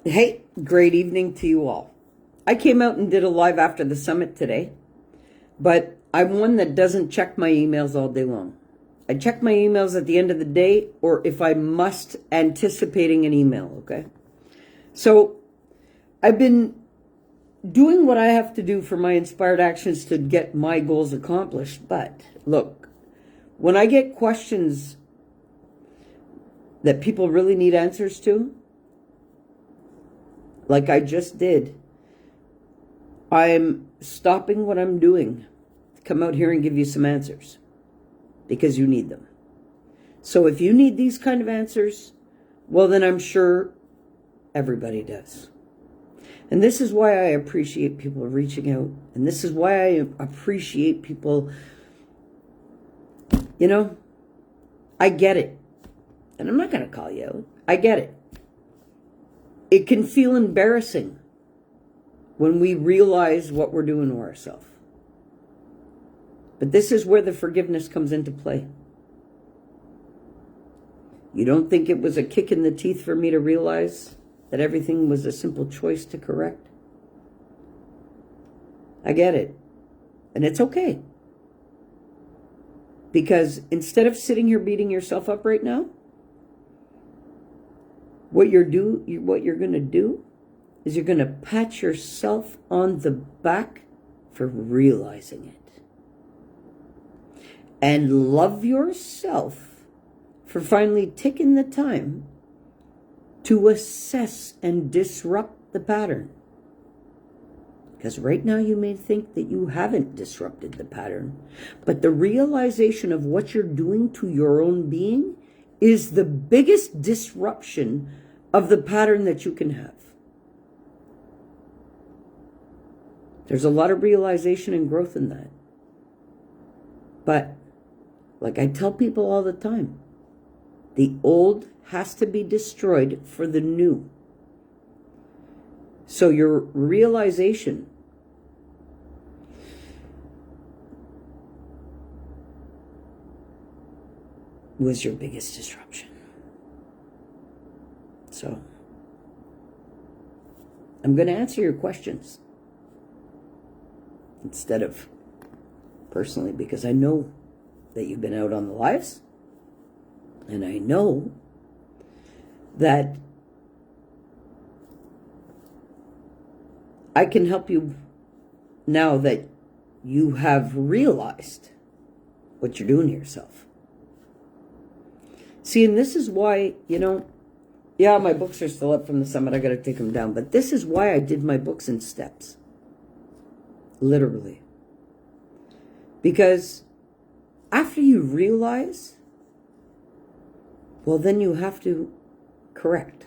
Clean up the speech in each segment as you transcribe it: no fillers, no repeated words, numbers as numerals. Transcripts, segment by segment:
Hey, great evening to you all. I came out and did a live after the summit today, but I'm one that doesn't check my emails all day long. I check my emails at the end of the day, or if I must, anticipating an email, okay? So I've been doing what I have to do for my inspired actions to get my goals accomplished. But look, when I get questions that people really need answers to, like I just did, I'm stopping what I'm doing to come out here and give you some answers because you need them. So if you need these kind of answers, well, then I'm sure everybody does. And this is why I appreciate people reaching out. And this is why I appreciate people, I get it. And I'm not going to call you out. I get it. It can feel embarrassing when we realize what we're doing to ourselves. But this is where the forgiveness comes into play. You don't think it was a kick in the teeth for me to realize that everything was a simple choice to correct? I get it. And it's okay. Because instead of sitting here beating yourself up right now, what you're going to do is you're going to pat yourself on the back for realizing it. And love yourself for finally taking the time to assess and disrupt the pattern. Because right now you may think that you haven't disrupted the pattern, but the realization of what you're doing to your own being is the biggest disruption of the pattern that you can have. There's a lot of realization and growth in that. But, like I tell people all the time, the old has to be destroyed for the new. So your realization was your biggest disruption. So, I'm going to answer your questions instead of personally, because I know that you've been out on the lives, and I know that I can help you now that you have realized what you're doing to yourself. See, and this is why, yeah, my books are still up from the summit. I got to take them down. But this is why I did my books in steps. Literally. Because after you realize, well, then you have to correct.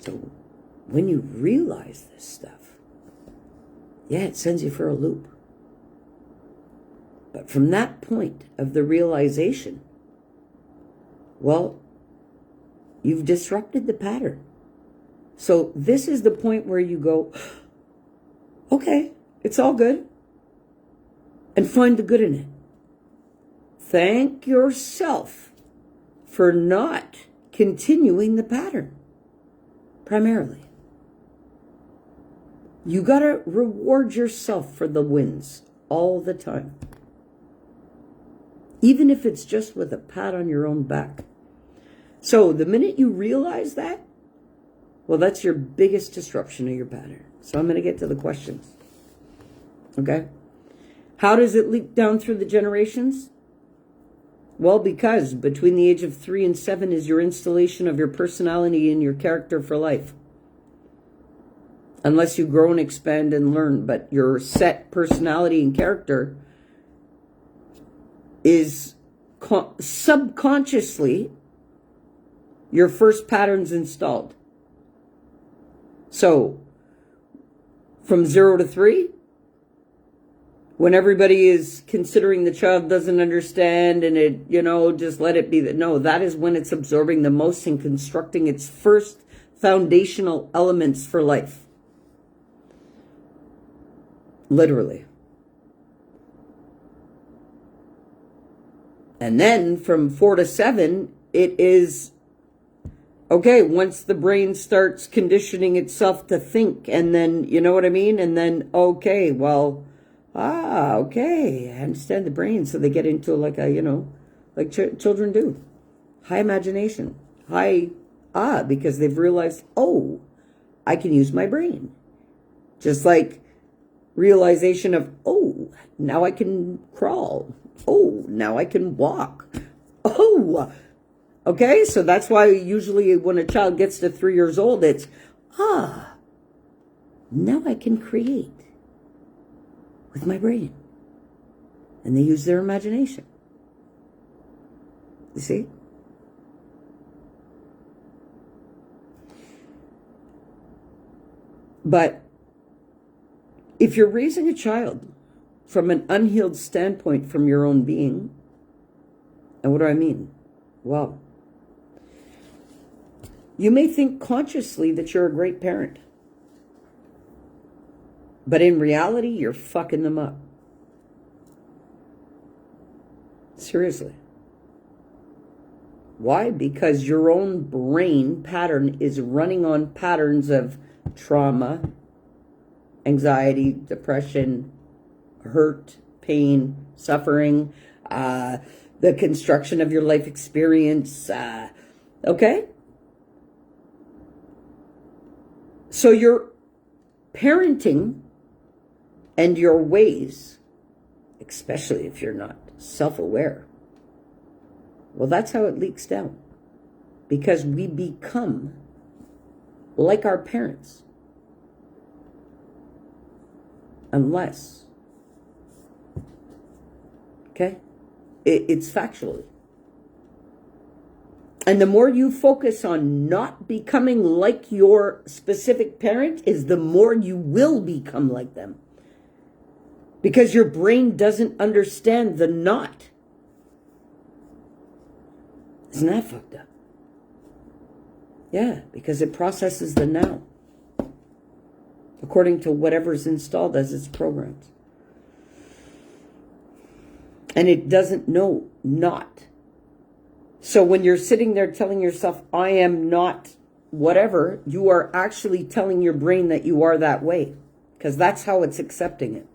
So when you realize this stuff, yeah, it sends you for a loop. But from that point of the realization, well, you've disrupted the pattern. So this is the point where you go, okay, it's all good. And find the good in it. Thank yourself for not continuing the pattern, primarily. You got to reward yourself for the wins all the time. Even if it's just with a pat on your own back. So the minute you realize that, well, that's your biggest disruption of your pattern. So I'm going to get to the questions. Okay? How does it leak down through the generations? Well, because between the age of 3 and 7 is your installation of your personality and your character for life. Unless you grow and expand and learn, but your set personality and character is subconsciously your first patterns installed. So, from 0 to 3, when everybody is considering the child doesn't understand and it, just let it be. No, that is when it's absorbing the most and constructing its first foundational elements for life. Literally. And then from 4 to 7, it is Okay, once the brain starts conditioning itself to think, and then, you know what I mean? And then, okay, well, okay, I understand the brain. So they get into like a, like children do. High imagination. Because they've realized, oh, I can use my brain. Just like realization of, oh, now I can crawl. Oh, now I can walk. Oh, okay, so that's why usually when a child gets to 3 years old, it's, now I can create with my brain. And they use their imagination. You see? But if you're raising a child from an unhealed standpoint from your own being, and what do I mean? Well, you may think consciously that you're a great parent, but in reality, you're fucking them up. Seriously. Why? Because your own brain pattern is running on patterns of trauma, anxiety, depression, hurt, pain, suffering, the construction of your life experience. Okay? So your parenting and your ways, especially if you're not self-aware, well, that's how it leaks down. Because we become like our parents. Unless, okay? It's factually. And the more you focus on not becoming like your specific parent is the more you will become like them. Because your brain doesn't understand the not. Isn't that fucked up? Yeah, because it processes the now. According to whatever's installed as its programs. And it doesn't know not. So when you're sitting there telling yourself, I am not whatever, you are actually telling your brain that you are that way. Because that's how it's accepting it.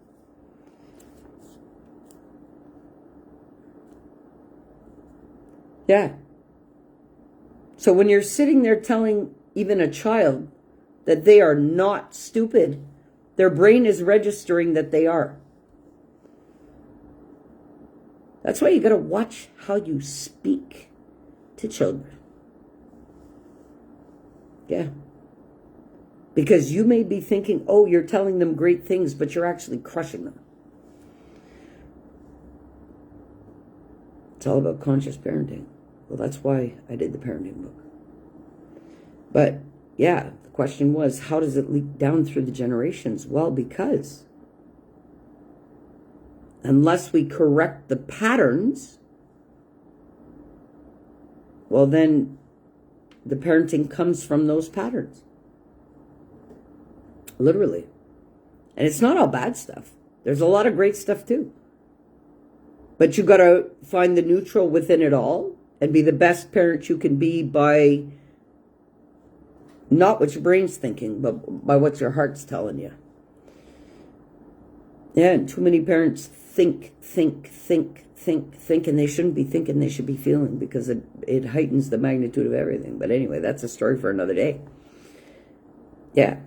Yeah. So when you're sitting there telling even a child that they are not stupid, their brain is registering that they are. That's why you got to watch how you speak to children. Yeah. Because you may be thinking, oh, you're telling them great things, but you're actually crushing them. It's all about conscious parenting. Well, that's why I did the parenting book. But, yeah, the question was, how does it leak down through the generations? Well, because unless we correct the patterns, well, then the parenting comes from those patterns. Literally. And it's not all bad stuff. There's a lot of great stuff too. But you got to find the neutral within it all and be the best parent you can be by not what your brain's thinking, but by what your heart's telling you. Yeah, and too many parents think, and they shouldn't be thinking, they should be feeling, because it heightens the magnitude of everything. But anyway, that's a story for another day. Yeah.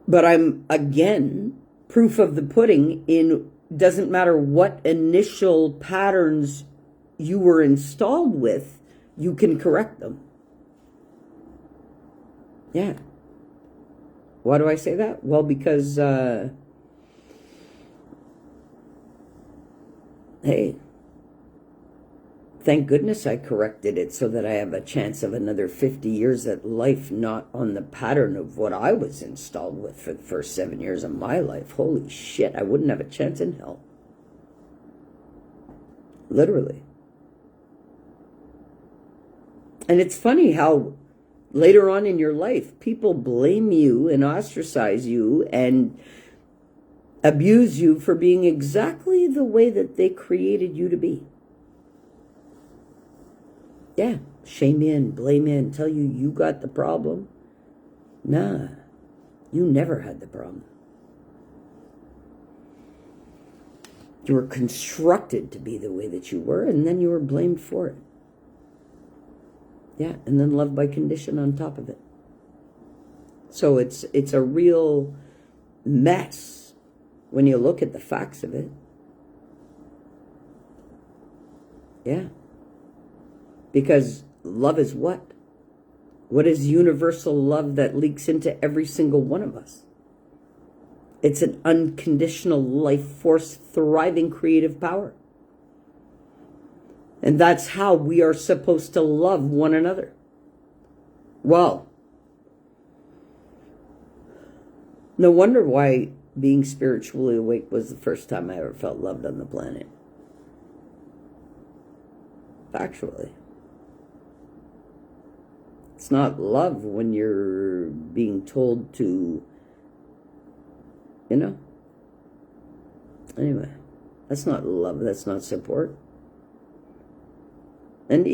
But I'm, again, proof of the pudding in doesn't matter what initial patterns you were installed with, you can correct them. Yeah. Why do I say that? Well, because, hey, thank goodness I corrected it so that I have a chance of another 50 years at life, not on the pattern of what I was installed with for the first 7 years of my life. Holy shit, I wouldn't have a chance in hell. Literally. And it's funny how later on in your life, people blame you and ostracize you and abuse you for being exactly the way that they created you to be. Yeah, shame you and blame you and tell you got the problem. Nah, you never had the problem. You were constructed to be the way that you were, and then you were blamed for it. Yeah, and then loved by condition on top of it. So it's a real mess when you look at the facts of it. Yeah. Because love is what? What is universal love that leaks into every single one of us? It's an unconditional life force, thriving creative power. And that's how we are supposed to love one another. Well, no wonder why being spiritually awake was the first time I ever felt loved on the planet. Factually. It's not love when you're being told to, Anyway, that's not love. That's not support. And,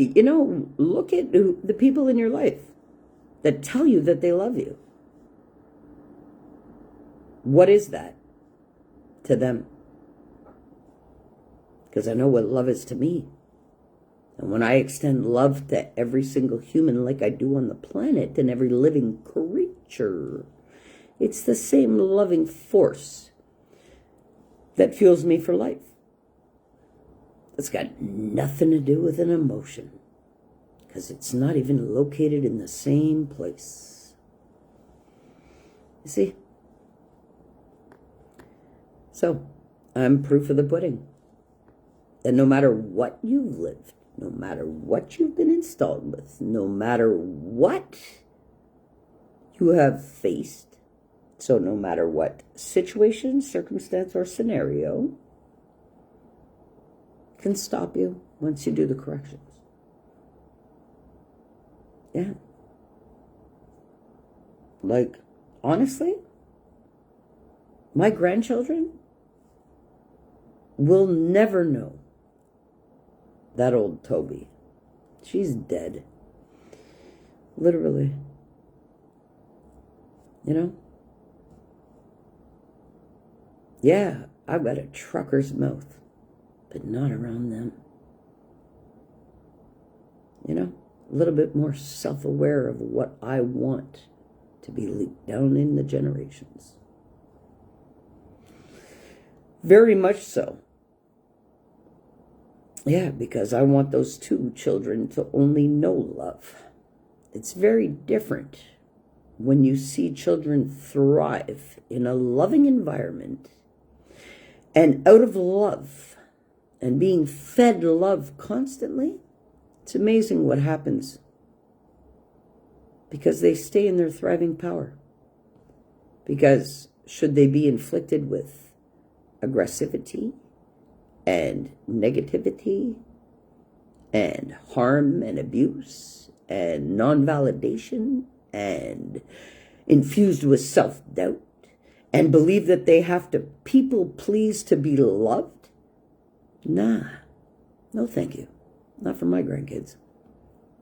look at the people in your life that tell you that they love you. What is that to them? Because I know what love is to me. And when I extend love to every single human like I do on the planet and every living creature, it's the same loving force that fuels me for life. It's got nothing to do with an emotion, because it's not even located in the same place. You see? So, I'm proof of the pudding. And no matter what you've lived, no matter what you've been installed with, no matter what you have faced, so no matter what situation, circumstance, or scenario can stop you once you do the corrections. Yeah. Like, honestly, my grandchildren will never know that old Tobi. She's dead. Literally. Yeah, I've got a trucker's mouth, but not around them. A little bit more self-aware of what I want to be leaked down in the generations. Very much so. Yeah, because I want those two children to only know love. It's very different when you see children thrive in a loving environment and out of love and being fed love constantly. It's amazing what happens because they stay in their thriving power. Because should they be inflicted with aggressivity and negativity and harm and abuse and non-validation and infused with self-doubt and believe that they have to people please to be loved? Nah, no thank you. Not for my grandkids.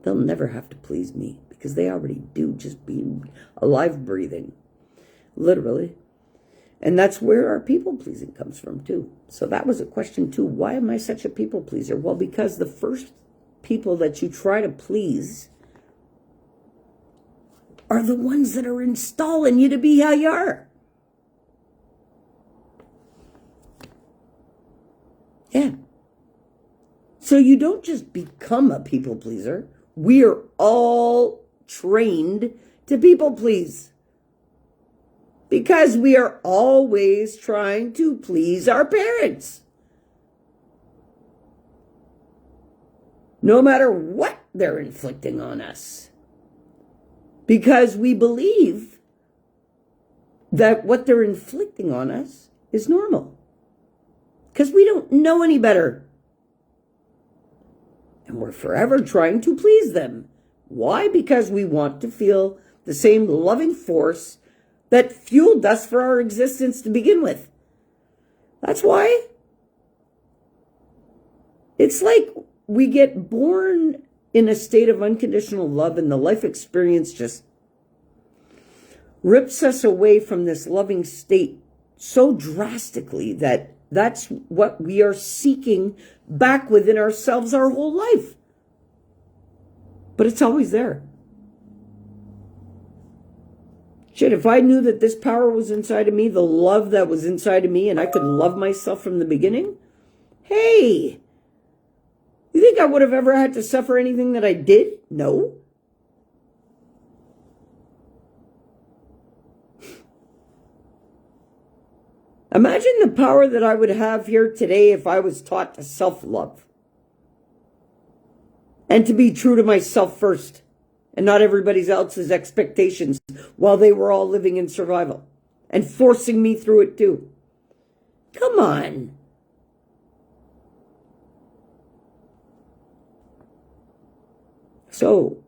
They'll never have to please me because they already do, just being alive, breathing. Literally. And that's where our people pleasing comes from too. So that was a question too. Why am I such a people pleaser? Well, because the first people that you try to please are the ones that are installing you to be how you are. Yeah. So you don't just become a people pleaser. We are all trained to people please. Because we are always trying to please our parents. No matter what they're inflicting on us. Because we believe that what they're inflicting on us is normal. Because we don't know any better. And we're forever trying to please them. Why? Because we want to feel the same loving force that fueled us for our existence to begin with. That's why. It's like we get born in a state of unconditional love, and the life experience just rips us away from this loving state so drastically that that's what we are seeking back within ourselves our whole life. But it's always there. Shit, if I knew that this power was inside of me, the love that was inside of me, and I could love myself from the beginning, hey, you think I would have ever had to suffer anything that I did? No. Imagine the power that I would have here today if I was taught to self-love and to be true to myself first and not everybody else's expectations while they were all living in survival and forcing me through it too. Come on. So,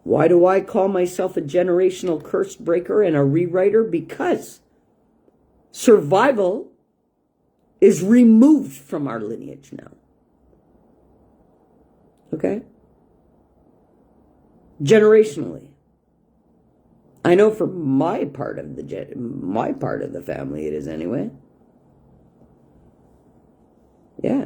why do I call myself a generational curse breaker and a rewriter? Because survival is removed from our lineage now. Okay? Generationally. I know for my part of the family it is anyway. Yeah.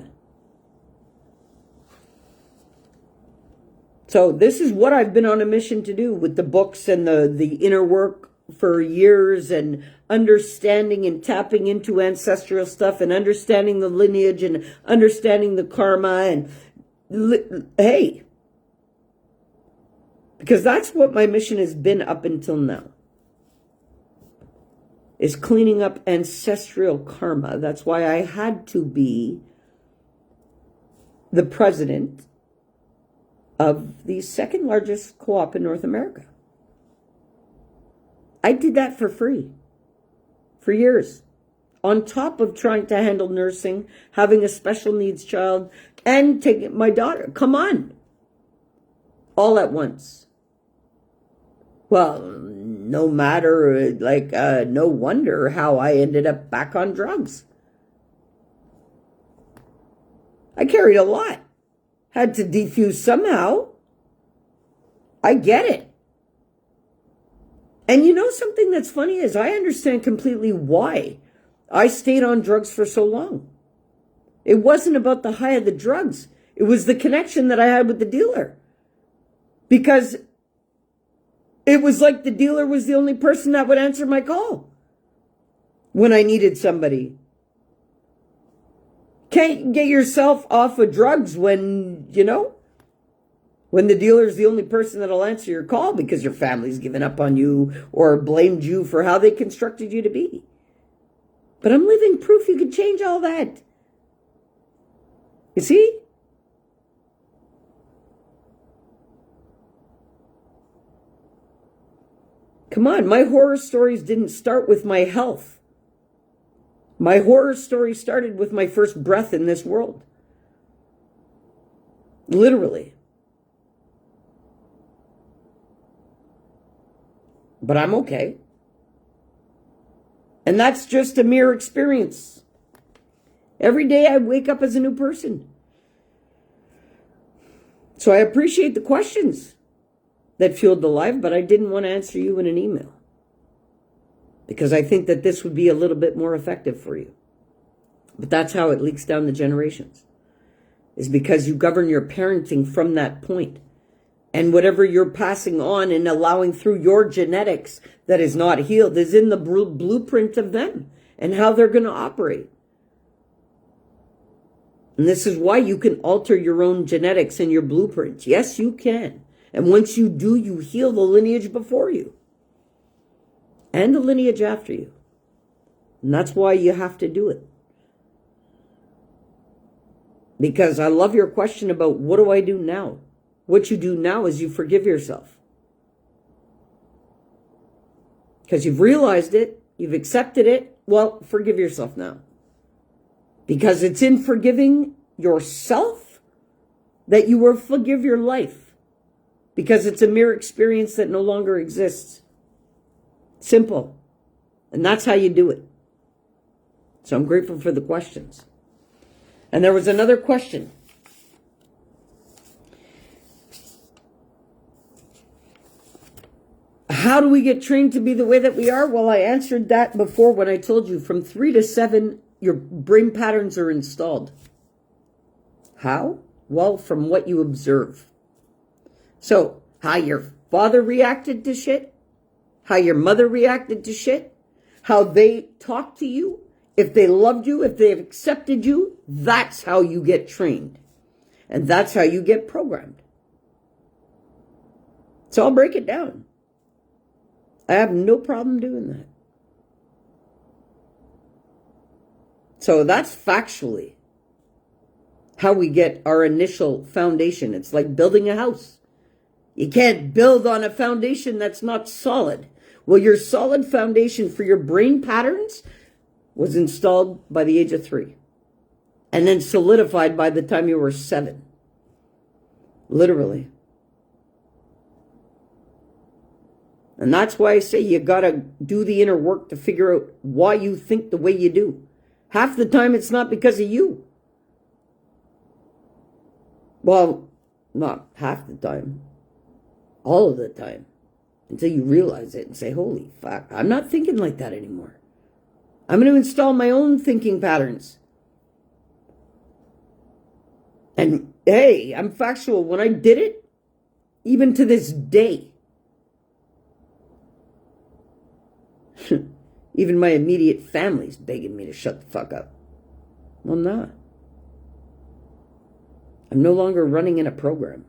So this is what I've been on a mission to do with the books and the inner work for years, and understanding and tapping into ancestral stuff and understanding the lineage and understanding the karma and hey, because that's what my mission has been up until now, is cleaning up ancestral karma. That's why I had to be the president of the second largest co-op in North America. I did that for free for years, on top of trying to handle nursing, having a special needs child, and taking my daughter. Come on. All at once. Well, no wonder how I ended up back on drugs. I carried a lot. Had to defuse somehow. I get it. And you know something that's funny is I understand completely why I stayed on drugs for so long. It wasn't about the high of the drugs. It was the connection that I had with the dealer. Because it was like the dealer was the only person that would answer my call when I needed somebody. Can't get yourself off of drugs when the dealer's the only person that'll answer your call because your family's given up on you or blamed you for how they constructed you to be. But I'm living proof you can change all that. You see? Come on, my horror stories didn't start with my health. My horror story started with my first breath in this world. Literally. But I'm okay. And that's just a mere experience. Every day I wake up as a new person. So I appreciate the questions that fueled the live, but I didn't want to answer you in an email. Because I think that this would be a little bit more effective for you. But that's how it leaks down the generations. Is because you govern your parenting from that point. And whatever you're passing on and allowing through your genetics that is not healed is in the blueprint of them and how they're going to operate. And this is why you can alter your own genetics and your blueprints. Yes, you can. And once you do, you heal the lineage before you. And the lineage after you. And that's why you have to do it. Because I love your question about what do I do now? What you do now is you forgive yourself. Because you've realized it, you've accepted it, well, forgive yourself now. Because it's in forgiving yourself that you will forgive your life. Because it's a mere experience that no longer exists. Simple. And that's how you do it. So I'm grateful for the questions. And there was another question. How do we get trained to be the way that we are? Well, I answered that before when I told you from 3 to 7, your brain patterns are installed. How? Well, from what you observe. So, how your father reacted to shit, how your mother reacted to shit, how they talked to you, if they loved you, if they accepted you, that's how you get trained. And that's how you get programmed. So I'll break it down. I have no problem doing that. So that's factually how we get our initial foundation. It's like building a house. You can't build on a foundation that's not solid. Well, your solid foundation for your brain patterns was installed by the age of 3 and then solidified by the time you were 7. Literally. And that's why I say you gotta do the inner work to figure out why you think the way you do. Half the time it's not because of you. Well, not half the time. All of the time. Until you realize it and say, holy fuck, I'm not thinking like that anymore. I'm going to install my own thinking patterns. And hey, I'm factual. When I did it, even to this day, even my immediate family's begging me to shut the fuck up. Well, I'm not. I'm no longer running in a program.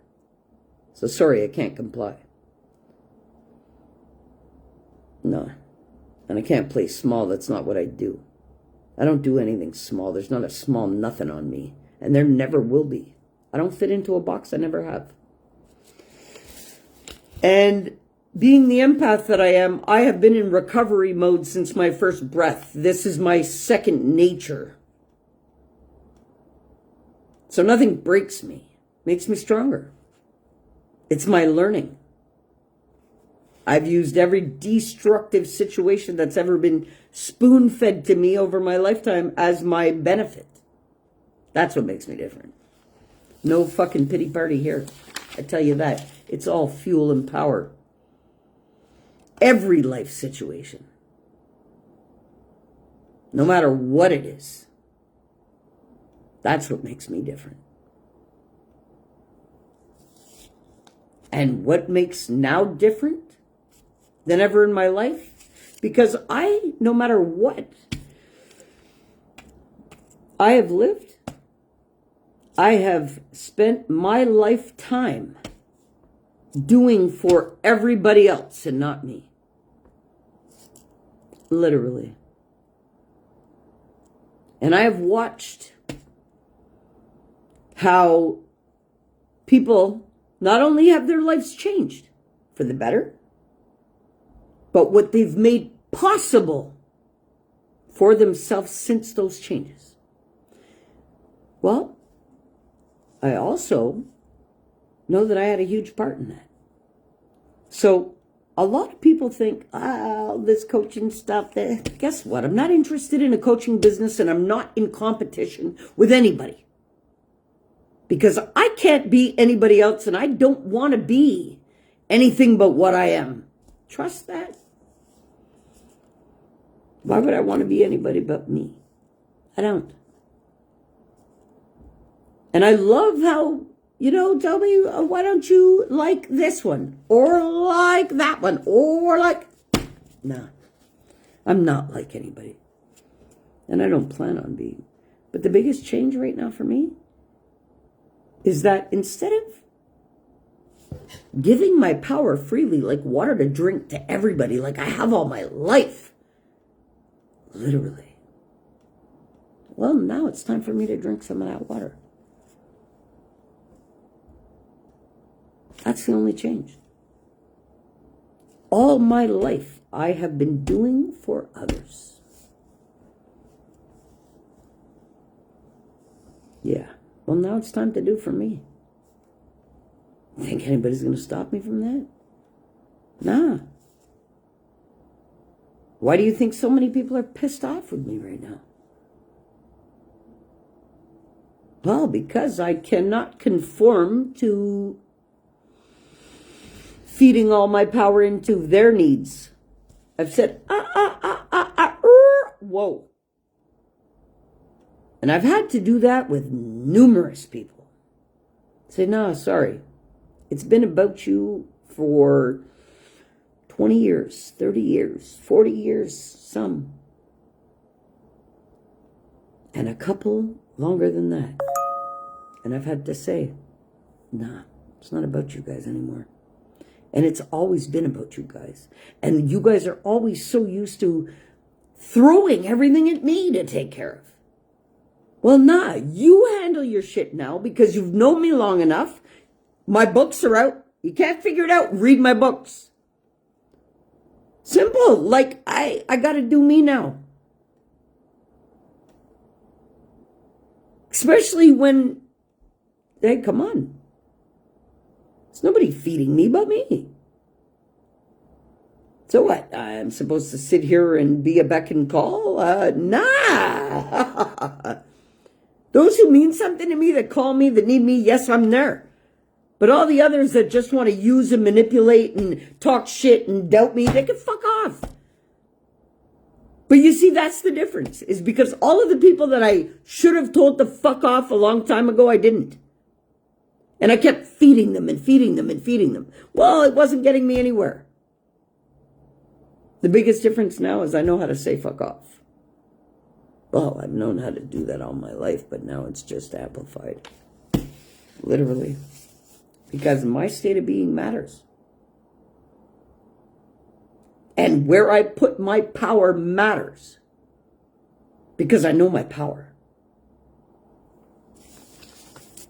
So sorry, I can't comply. No. And I can't play small. That's not what I do. I don't do anything small. There's not a small nothing on me. And there never will be. I don't fit into a box. I never have. And being the empath that I am, I have been in recovery mode since my first breath. This is my second nature. So nothing breaks me. Makes me stronger. It's my learning. I've used every destructive situation that's ever been spoon-fed to me over my lifetime as my benefit. That's what makes me different. No fucking pity party here. I tell you that. It's all fuel and power. Every life situation. No matter what it is. That's what makes me different. And what makes now different than ever in my life? Because no matter what I have lived, I have spent my lifetime doing for everybody else and not me. Literally. And I have watched how people not only have their lives changed for the better, but what they've made possible for themselves since those changes. Well, I also know that I had a huge part in that. So a lot of people think, this coaching stuff, guess what? I'm not interested in a coaching business and I'm not in competition with anybody. Because I can't be anybody else and I don't want to be anything but what I am. Trust that. Why would I want to be anybody but me? I don't. And I love how, Toby, why don't you like this one? Or like that one? Or like... No. I'm not like anybody. And I don't plan on being. But the biggest change right now for me is that instead of giving my power freely like water to drink to everybody like I have all my life, literally, well, now it's time for me to drink some of that water. That's the only change. All my life, I have been doing for others. Yeah. Well, now it's time to do for me. Think anybody's going to stop me from that? Nah. Why do you think so many people are pissed off with me right now? Well, because I cannot conform to feeding all my power into their needs. I've said, whoa. And I've had to do that with numerous people. Say, no, sorry. It's been about you for 20 years, 30 years, 40 years, some. And a couple longer than that. And I've had to say, nah, it's not about you guys anymore. And it's always been about you guys. And you guys are always so used to throwing everything at me to take care of. Well, nah, you handle your shit now because you've known me long enough. My books are out. You can't figure it out. Read my books. Simple. Like, I got to do me now. Especially when, hey, come on. There's nobody feeding me but me. So what? I'm supposed to sit here and be a beck and call? Nah. Those who mean something to me, that call me, that need me, yes, I'm there. But all the others that just want to use and manipulate and talk shit and doubt me, they can fuck off. But you see, that's the difference, is because all of the people that I should have told to fuck off a long time ago, I didn't. And I kept feeding them and feeding them and feeding them. Well, it wasn't getting me anywhere. The biggest difference now is I know how to say fuck off. Well, I've known how to do that all my life, but now it's just amplified. Literally. Because my state of being matters. And where I put my power matters. Because I know my power.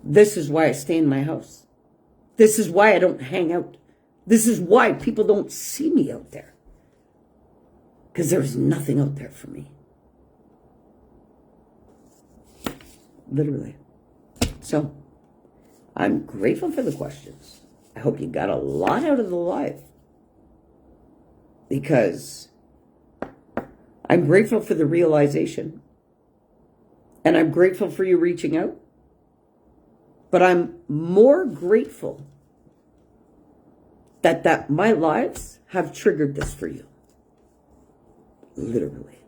This is why I stay in my house. This is why I don't hang out. This is why people don't see me out there. Because there's nothing out there for me. Literally. So, I'm grateful for the questions. I hope you got a lot out of the live. Because I'm grateful for the realization. And I'm grateful for you reaching out. But I'm more grateful that my lives have triggered this for you. Literally.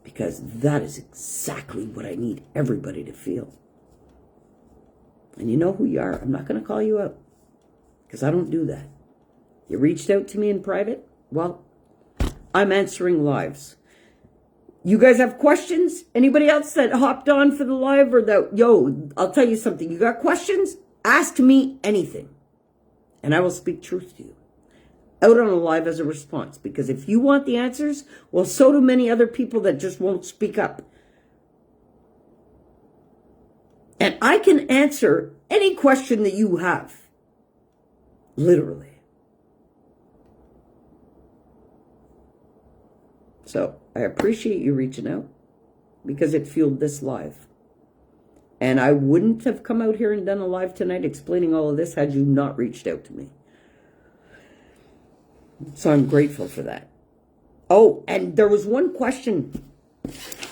Because that is exactly what I need everybody to feel. And you know who you are. I'm not going to call you out. Because I don't do that. You reached out to me in private? Well, I'm answering lives. You guys have questions? Anybody else that hopped on for the live or that, I'll tell you something. You got questions? Ask me anything. And I will speak truth to you. Out on a live as a response. Because if you want the answers, well, so do many other people that just won't speak up. And I can answer any question that you have. Literally. So, I appreciate you reaching out. Because it fueled this live. And I wouldn't have come out here and done a live tonight explaining all of this had you not reached out to me. So I'm grateful for that. Oh, and there was one question,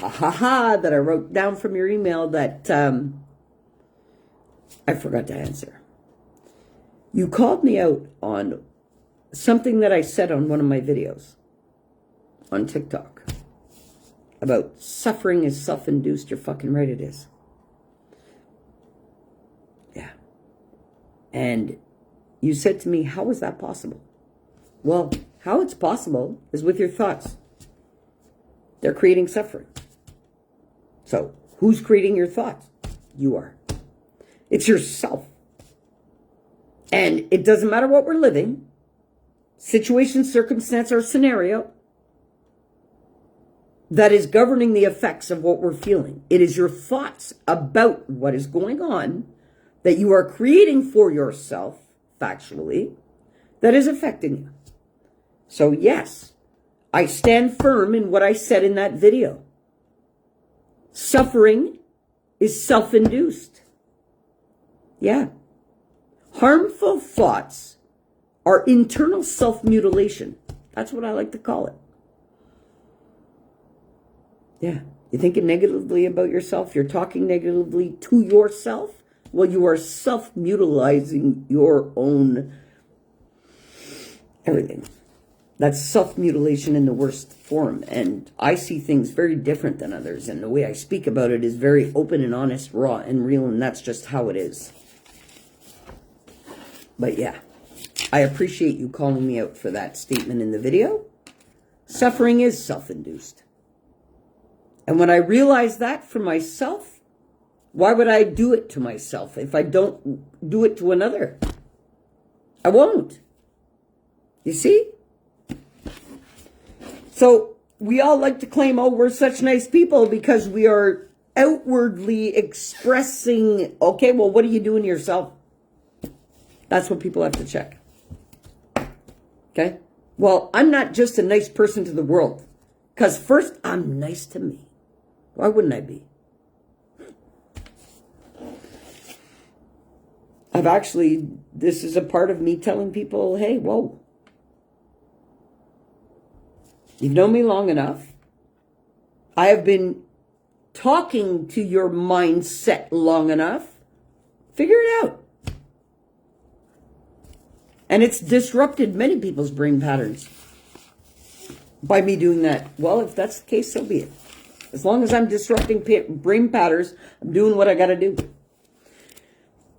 that I wrote down from your email that I forgot to answer. You called me out on something that I said on one of my videos on TikTok about suffering is self-induced. You're fucking right, it is. Yeah. And you said to me, how is that possible? Well, how it's possible is with your thoughts. They're creating suffering. So, who's creating your thoughts? You are. It's yourself. And it doesn't matter what we're living, situation, circumstance, or scenario, that is governing the effects of what we're feeling. It is your thoughts about what is going on that you are creating for yourself, factually, that is affecting you. So yes, I stand firm in what I said in that video. Suffering is self-induced. Yeah. Harmful thoughts are internal self-mutilation. That's what I like to call it. Yeah. You're thinking negatively about yourself. You're talking negatively to yourself. Well, you are self-mutilizing your own Everything. That's self-mutilation in the worst form. And I see things very different than others. And the way I speak about it is very open and honest, raw and real. And that's just how it is. But yeah, I appreciate you calling me out for that statement in the video. Suffering is self-induced. And when I realize that for myself, why would I do it to myself if I don't do it to another? I won't. You see? So we all like to claim, oh, we're such nice people because we are outwardly expressing, okay, well, what are you doing to yourself? That's what people have to check. Okay? Well, I'm not just a nice person to the world. Because first, I'm nice to me. Why wouldn't I be? This is a part of me telling people, hey, whoa. You've known me long enough. I have been talking to your mindset long enough. Figure it out. And it's disrupted many people's brain patterns by me doing that. Well, if that's the case, so be it. As long as I'm disrupting brain patterns, I'm doing what I got to do.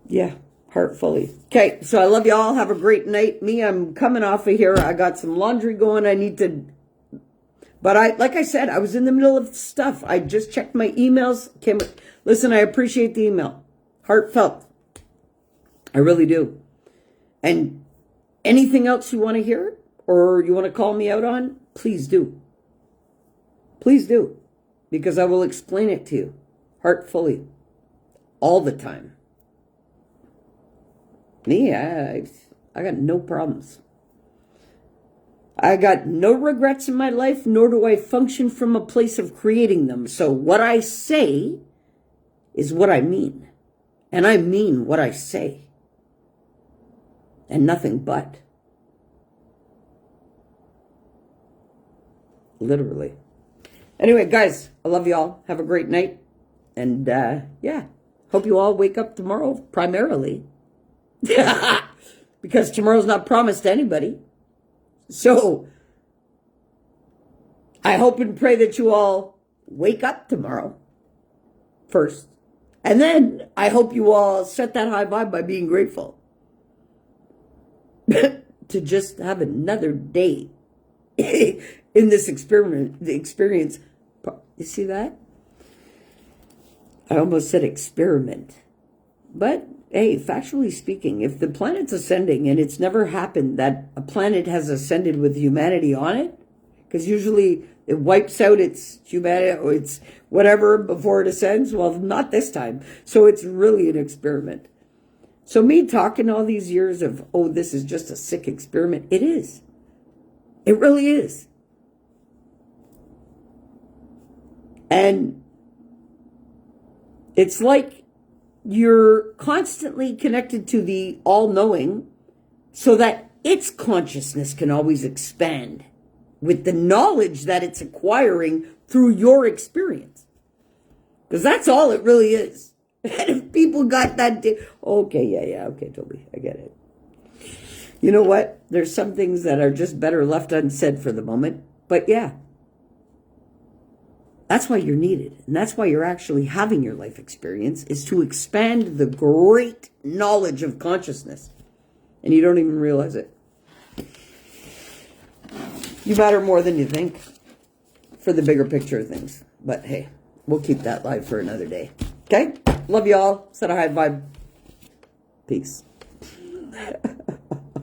Yeah, heartfully. Okay, so I love you all. Have a great night. I'm coming off of here. I got some laundry going. I need to... But like I said, I was in the middle of stuff. I just checked my emails. Listen, I appreciate the email. Heartfelt. I really do. And anything else you want to hear or you want to call me out on, please do. Please do. Because I will explain it to you. Heartfully. All the time. Me, I got no problems. I got no regrets in my life, nor do I function from a place of creating them. So what I say is what I mean. And I mean what I say. And nothing but. Literally. Anyway, guys, I love you all. Have a great night. And, yeah, hope you all wake up tomorrow, primarily. Because tomorrow's not promised to anybody. So, I hope and pray that you all wake up tomorrow first. And then I hope you all set that high vibe by being grateful. To just have another day in this experience. You see that? I almost said experiment. But, hey, factually speaking, if the planet's ascending and it's never happened that a planet has ascended with humanity on it, because usually it wipes out its humanity or its whatever before it ascends, well, not this time. So it's really an experiment. So me talking all these years of, oh, this is just a sick experiment, it is. It really is. And it's like you're constantly connected to the all-knowing so that its consciousness can always expand with the knowledge that it's acquiring through your experience. Because that's all it really is. And if people got that... Okay, okay, Tobi, I get it. You know what? There's some things that are just better left unsaid for the moment. But yeah. That's why you're needed. And that's why you're actually having your life experience, is to expand the great knowledge of consciousness. And you don't even realize it. You matter more than you think for the bigger picture of things. But hey, we'll keep that live for another day. Okay? Love you all. Set a high vibe. Peace.